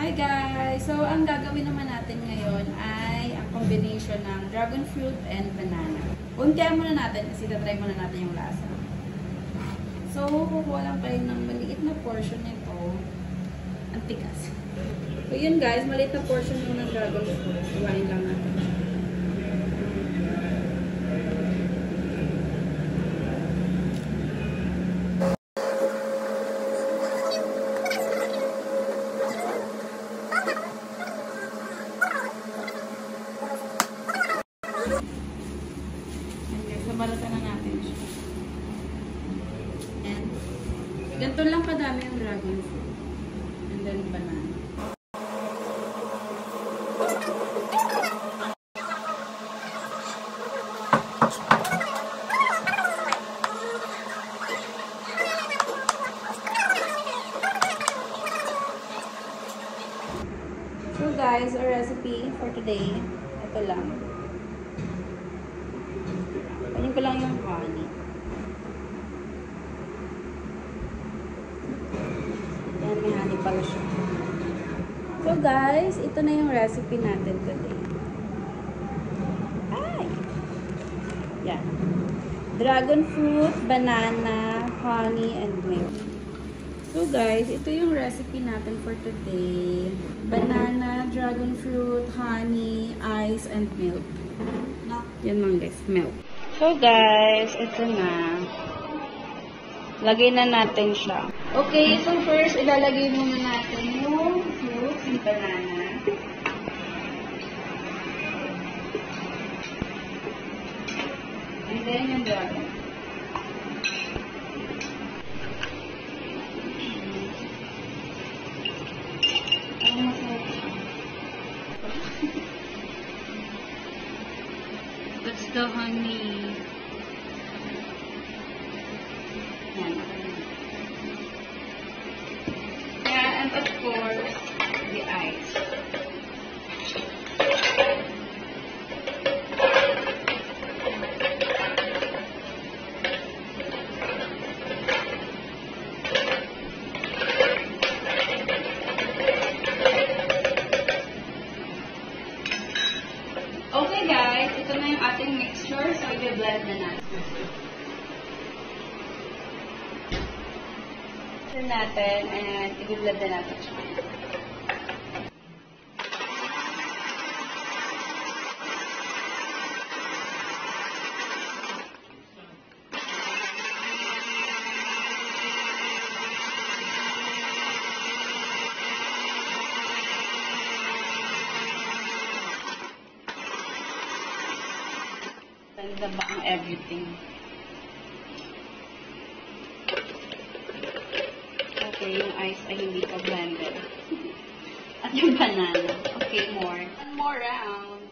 Hi guys! So, ang gagawin naman natin ngayon ay ang combination ng dragon fruit and banana. Untihan muna natin kasi tatry muna natin yung lasa. So, kukuha lang tayo ng maliit na portion nito. Ang tigas. So, yun guys, maliit na portion muna ng dragon fruit. Iwain lang natin. Balatan na natin siya. And, ganito lang kadami yung dragon fruit. And then, banana. So guys, our recipe for today, ito lang. Ganyan ko lang yung honey. Yan, may honey pala siya. So guys, ito na yung recipe natin today. Ay! Yan. Dragon fruit, banana, honey, and milk. So guys, ito yung recipe natin for today. Banana, dragon fruit, honey, ice, and milk. Yan lang guys, milk. So guys, ito na. Lagay na natin siya. Okay, so first, ilalagay muna natin yung fruits, yung banana. And then yung dragon. That's the honey. Yeah, and of course, the ice. Okay guys, ito na yung ating mixture. So, i-blend na natin. Natin and i-blend na natin siya. Ganda ba ang everything? Okay, yung ice ay hindi pa blended. At yung banana. Okay, more. One more round.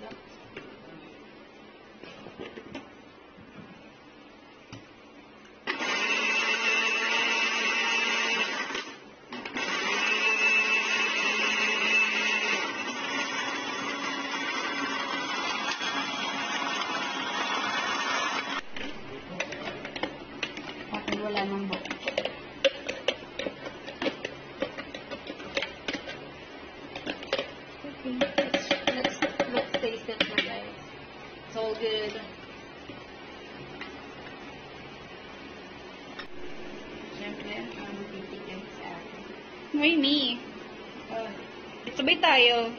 Okay, wala nang buo. Let's taste it na guys. It's all good. Siyempre, ang titigyan sa akin. May me. Sabay tayo.